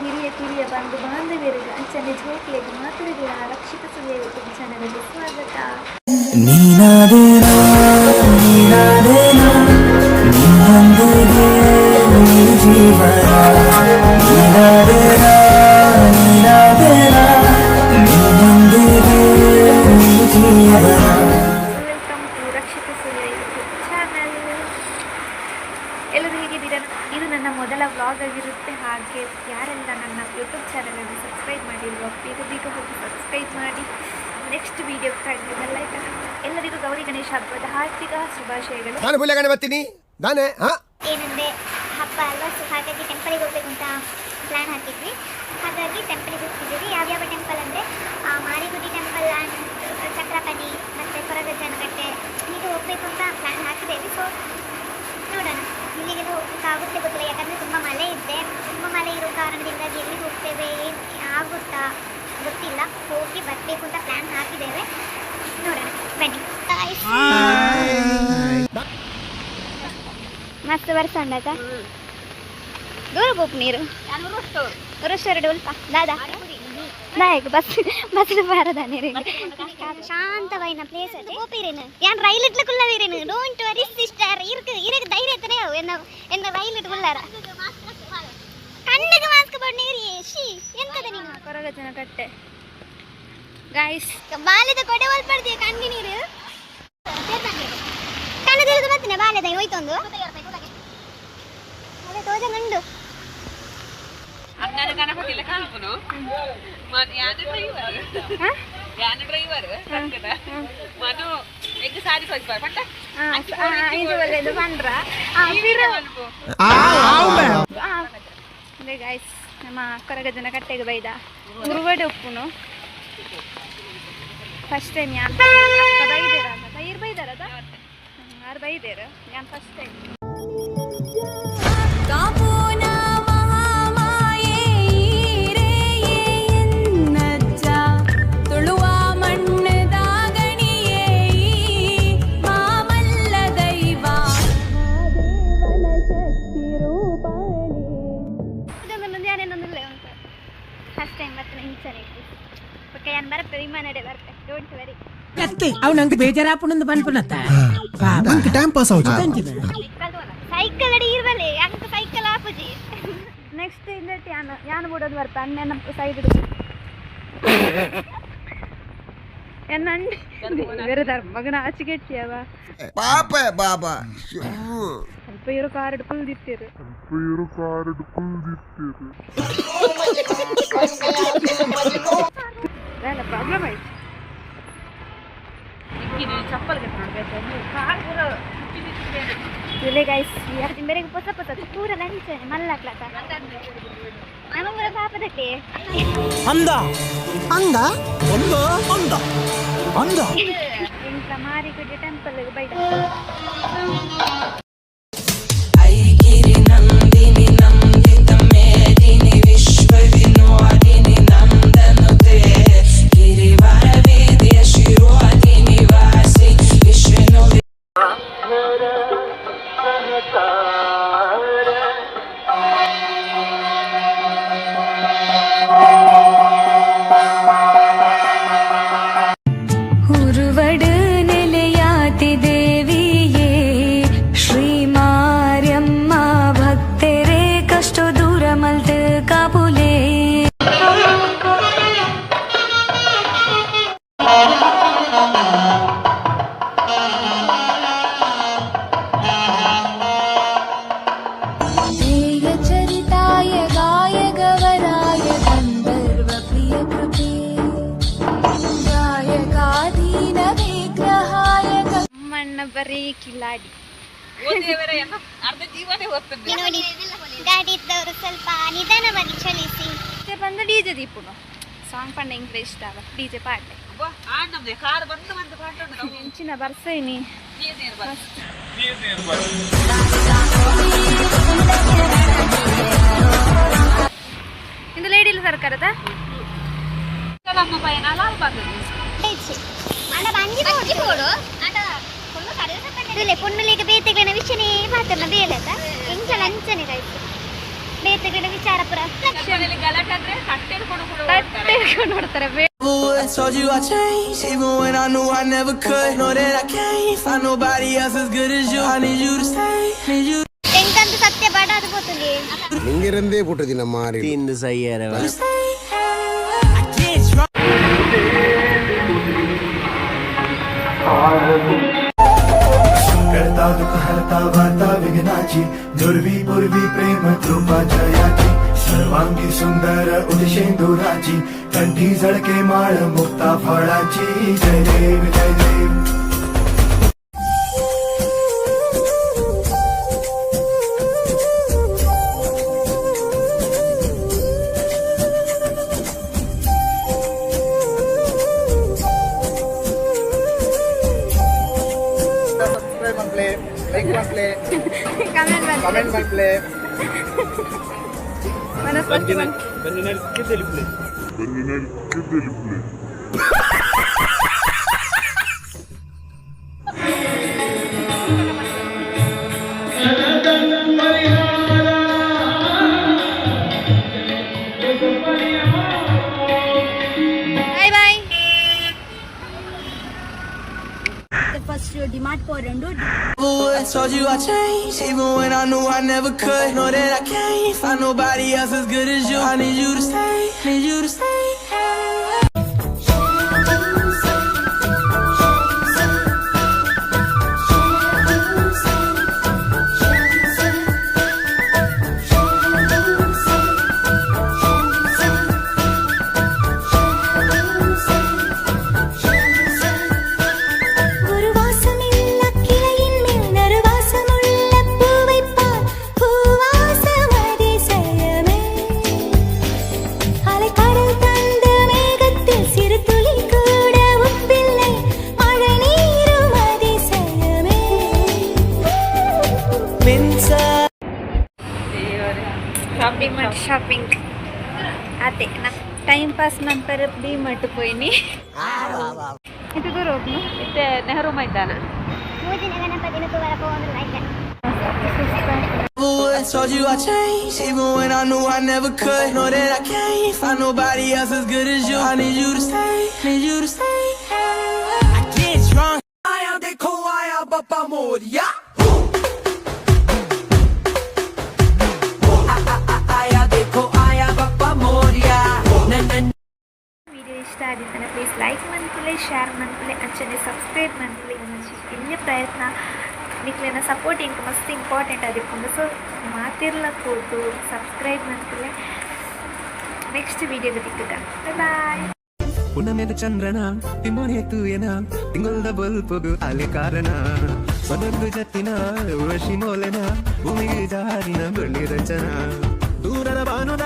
ಹಿರಿಯ ಕಿರಿಯ ಬಂಧು ಬಾಂಧವ್ಯರಿಗೆ ಅಂಚನೆ ಜೋಕಿಯಾಗಿ ಮಾತುಗಳ ರಕ್ಷಿತ ಸುಳ್ಳು ಯೂಟ್ಯೂಬ್ ಚಾನಲ್ಗೆ ಸ್ವಾಗತ. ವೆಲ್ಕಮ್ ಟು ರಕ್ಷಿತ ಸುಳ್ಳು ಯೂಟ್ಯೂಬ್ ಚಾನಲ್. ಎಲ್ಲರೂ ಹೇಗಿದ್ದೀರಾ? ಇದು ನನ್ನ ಮೊದಲ ವ್ಲಾಗ್ ಆಗಿರುತ್ತೆ. ಹಾಗೆ ಯಾರೆಲ್ಲ ನನ್ನ ಯೂಟ್ಯೂಬ್ ಚಾನಲನ್ನು ಸಬ್ಸ್ಕ್ರೈಬ್ ಮಾಡಿಲ್ವೋ ಬೇಗ ಹೋಗಿ ಸಬ್ಸ್ಕ್ರೈಬ್ ಮಾಡಿ. ನೆಕ್ಸ್ಟ್ ವಿಡಿಯೋ ಕಂಡು ಲೈಕ್. ಎಲ್ಲರಿಗೂ ಗೌರಿ ಗಣೇಶ ಹಬ್ಬದ ಹಾರ್ದಿಕ ಶುಭಾಶಯಗಳು. ಏನಂದರೆ ಹಬ್ಬ ಅಲ್ವಾ, ಸೊ ಹಾಗಾಗಿ ಟೆಂಪಲಿಗೆ ಹೋಗ್ಬೇಕು ಅಂತ ಪ್ಲ್ಯಾನ್ ಹಾಕಿದ್ವಿ. ಹಾಗಾಗಿ ಟೆಂಪಲಿಗೆ ಹೋಗ್ತಿದ್ದೀವಿ. ಯಾವ್ಯಾವ ಟೆಂಪಲ್ ಅಂದರೆ ಮಾರಿಗುಡಿ ಟೆಂಪಲ್, ಚಕ್ರಪಣಿ ಮತ್ತು ಕೊರಗಜ್ಜನಕಟ್ಟೆ ಹೀಗೆ ಹೋಗಬೇಕು ಅಂತ ಪ್ಲ್ಯಾನ್ ಹಾಕಿದ್ದೇವೆ. ಸೊ ನೋಡೋಣ ಇಲ್ಲಿಗೆಲ್ಲ ಹೋಗಲಿಕ್ಕಾಗುತ್ತೆ ಗೊತ್ತಿಲ್ಲ, ಯಾಕಂದರೆ ತುಂಬ ಮಳೆ ಇದೆ. ತುಂಬ ಮಳೆ ಇರೋ ಕಾರಣದಿಂದಾಗಿ ಎಲ್ಲಿ ಹೋಗ್ತೇವೆ ಏನು ಆಗುತ್ತಾ ಗೊತ್ತಿಲ್ಲ. ಹೋಗಿ ಬರಬೇಕು ಅಂತ ಪ್ಲ್ಯಾನ್ ಹಾಕಿದ್ದೇವೆ. ನೋಡೋಣ ಬನ್ನಿ. ಮಸ್ತ್ ಬರ್ಸಂಡಕ ದೂರ ಬೋಪ್ ನೀರು ರೋಸ್ಟೋರೆಡ್ ಉಲ್ಪ ದಾದಾ ನಾಯಕ ಬಸ್ ಬಾರದ ನೀರು ಶಾಂತವಾಯಿನ ಪ್ಲೇಸ್ ಅದು ಗೋಪಿರೇನು ಯಾನ್ ರೈಲ್ ಇಟ್ಲಕ್ಕುಲ್ಲವೀರೇನು. ಡೋಂಟ್ ವರಿ ಸಿಸ್ಟರ್, ಇರಕ್ಕೆ ಧೈರ್ಯ ಐತನೆ ಎನ್ನ ರೈಲ್ ಇಟ್ಕೊಳ್ಳಾರ ಕಣ್ಣಿಗೆ ಮಾಸ್ಕ್ ಬಡ್ ನೀರಿ ಶಿ ಎಂತದ ನೀನು ಕೊರಗಜ್ಜನ ಕಟ್ಟೆ ಗಾಯ್ಸ್ ಬಾಲ್ಯದ ಕೊಡೆ ಒಲ್ಪಡ್ತೀಯ ಕಣ್ಣಿ ನೀರು ಕಣ್ಣು ತಿಳಿದು ಬರ್ತೀನಿ. ಬಾಲ್ಯದ ಹೋಯ್ತೊಂದು ಅದೇ ತೋಜ ಗಂಡು ಅಣ್ಣನ ಗಣಪತಿಲ್ಲ ಕಾಲ್ಪುನು ಯಾನ ಡ್ರೈವರ್ ಸಂಕಟ ಮನು ಎಗ್ ಸಾರಿ ಕೊಯ್ಪ ಪಟ್ಟ ಇದು ಒಳ್ಳೆದು ಬಂದ್ರ ಅದೇ ಗಾಯ್ಸ್ ನಮ್ಮ ಕೊರಗಜ್ಜನ ಕಟ್ಟೆಗೆ ಬೈದ ಮುರುವಡೆ ಉಪ್ಪುನು ಫಸ್ಟ್ ಟೈಮ್ ಯಾನ್ ಬೈದೇರ ಅಂತ ಬೈರ್ ಬೈದಾರದ ಯಾರು ಬೈದೇರ ಯಾನ್ ಫಸ್ಟ್ ಟೈಮ್ ಅವನಂಗೆ ಬೇಜಾರಾಪುಣಂದು ಬಂದ್ಪುನತ್ತ ಟೈಮ್ ಪಾಸ್ ಆಗುತ್ತೆ ಸೈಕಲ್ ಅಡಿ ಇರ್ಬಲೆ ಅಂಕ ಸೈಕಲ್ ಆಪುಜಿ ನೆಕ್ಸ್ಟ್ ಇಂದಟ್ ಯಾನು ಬಿಡೋದು ಬರ್ತ ಅಣ್ಣನ ಸೈಡ್ ಇಡುದು ಎನ್ನಂಡಿ ಬೇರೆ ಮಗನ ಆಚಿಗೆಟ್ಟಿಯವ ಪಾಪ ಬಾಬಾ ಸ್ವಲ್ಪ ಇರೋ ಕಾರ್ ಹಿಡ್ಕೊಂಡು ದಿತ್ತಿರು ಪ್ರಾಬ್ಲಮ್ ಆಯ್ತು. ಇಲ್ಲೇ ಗೈಸ್ ಎರಡು ಬೇರೆ ಹೊಸ ಪೂರ ಲಂಚ್ ಮಲ್ಲಾಕ್ಲಕ್ಕ ನಮಗೂರ ಪಾಪದಕ್ಕೆ ಇಂಥ ಮಾರಿಗುಡಿ ಟೆಂಪಲ್ಗೆ ಬೈದ ಬರೀ ಕಿಲಾಡಿ ಅರ್ಧ ಜೀವನೇ ಹೋಗ್ತದೆ ನೋಡಿ. ಗಾಡಿ ಇದ್ದವರು ಸ್ವಲ್ಪ ನಿಧಾನವಾಗಿ ಚಲಿಸಿ. ಬಂದು ಡಿಜೆ ದೀಪುನು ಸಾಂಗ್ ಪಂಡ ಇಂಗ್ರೆ ಇಷ್ಟ ಅಲ್ಲ ಡಿಜೆ ಪಾಡ್ಲೆ ನಮ್ದೆ ಕಾರ್ ಬಂದು ಬಂದು ಪಾಟು ಹೆಂಚಿನ ಬರ್ಸೇನಿ ಇಂದು ಲೇಡಿಲ್ ಸರ್ಕಾರದ ನಮ್ಮ ಪಯಣ ಲಾಲ್ ಬಂದದ್ದು ಅಣ್ಣ ಬಂಜಿ ಪೋಡು ಅಣ್ಣ ಫುಲ್ ಕರೆದ ಪೊಣ್ಣುಲಿಗೆ ಬೇತೆ ಬೇತೆಗಳ ವಿಷಯನೇ ಮಾತನ್ನ ಬೇಲೆದ ಎಂಚಲ ಅಂಚನೆ ಕಾಯ್ತು ಬೇತೆಗಳ ವಿಚಾರ ಪುರ ಮನೆಯಲ್ಲಿ ಗಲಾಟೆ ಆದ್ರೆ ತಟ್ಟೆ ಹಿಡ್ಕೊಂಡು ಕೂಡ ತಟ್ಟೆ ಹಿಡ್ಕೊಂಡು ನೋಡ್ತಾರೆ Told you I changed, even when I knew I never could. Know that I can't find nobody else as good as you. I need you to stay, need you ಎಂಕಂತ ಸತ್ಯ ಬಡ ಅದು ಗೊತ್ತುಂಡಿ ನಿಂಗಿರಂದೇ ಪುಟ್ಟದಿನ ಮಾರಿ to stay. I can't try. करता दुःख हरता वार्ता विघ्नाची दुर्वी पूर्वी प्रेम कृपा जयाची सर्वांगी सुंदर उदिशेंदुराची कंठी झळके माळ मुक्ता फळाची जय देव जय देव comment bye bye. First DMart ಕೋರಂಡು Told you I changed, even when I knew I never could. Know that I can't find nobody else as good as you. I need you to stay, need you to stay. Shopping ಅದೇ ನಾ time pass ನಂತರ ಡಿಮಾರ್ಟ್ పోయిని ಇದು ದೂರ ಹೋಗ್ನು ಮತ್ತೆ ನೆಹರು ಮೈದಾನ ಮೂಜಿನ ಗಣಪತಿನ ವರಪ ಒಂದು like Told you I changed, even when I knew I never could. Know that I can't find nobody else as good as you. I need you to stay, need you to stay. I can't try. Aaya dekho aaya bappa moria. Aaya dekho aaya bappa moria. Video ಇಷ್ಟ ಆಗಿದ್ದಾನೆ please like ಮಾಡ್ಕೊಳ್ಳಿ, share ಮಾಡ್ಕೊಳ್ಳಿ, ಅಂಚನೆ subscribe ಮಾಡ್ಕೊಳ್ಳಿ. ಇನ್ನೇ ಪ್ರಯತ್ನ ನಿಕ್ಲೇನ support ಇಂಕ ಮಸ್ತ್ important ಆದಿಕೊಂಡು so ಮಾತಿರ್ಲಕ್ಕೋದು subscribe ಮಾಡ್ಕೊಳ್ಳಿ. ನೆಕ್ಸ್ಟ್ ವಿಡಿಯೋಗೆ ದಿಕ್ಕದ ಬಾಯ್. ಪುನಮೆದ ಚಂದ್ರನ ತಿಮ್ಮನೆತ್ತು ಏನ ತಿಂಗೊಲ್ದ ಬಲ್ಪಗು ಅಲ್ಲಿ ಕಾರಣ ಸೊದರ್ದು ಜತ್ತಿನ ಉಳಶಿ ಮೋಲೆನ ಭೂಮಿಗೆ ಜಾರಿನ ಬೆಳ್ಳಿ ರಚನ ದೂರದ ಬಾನುದ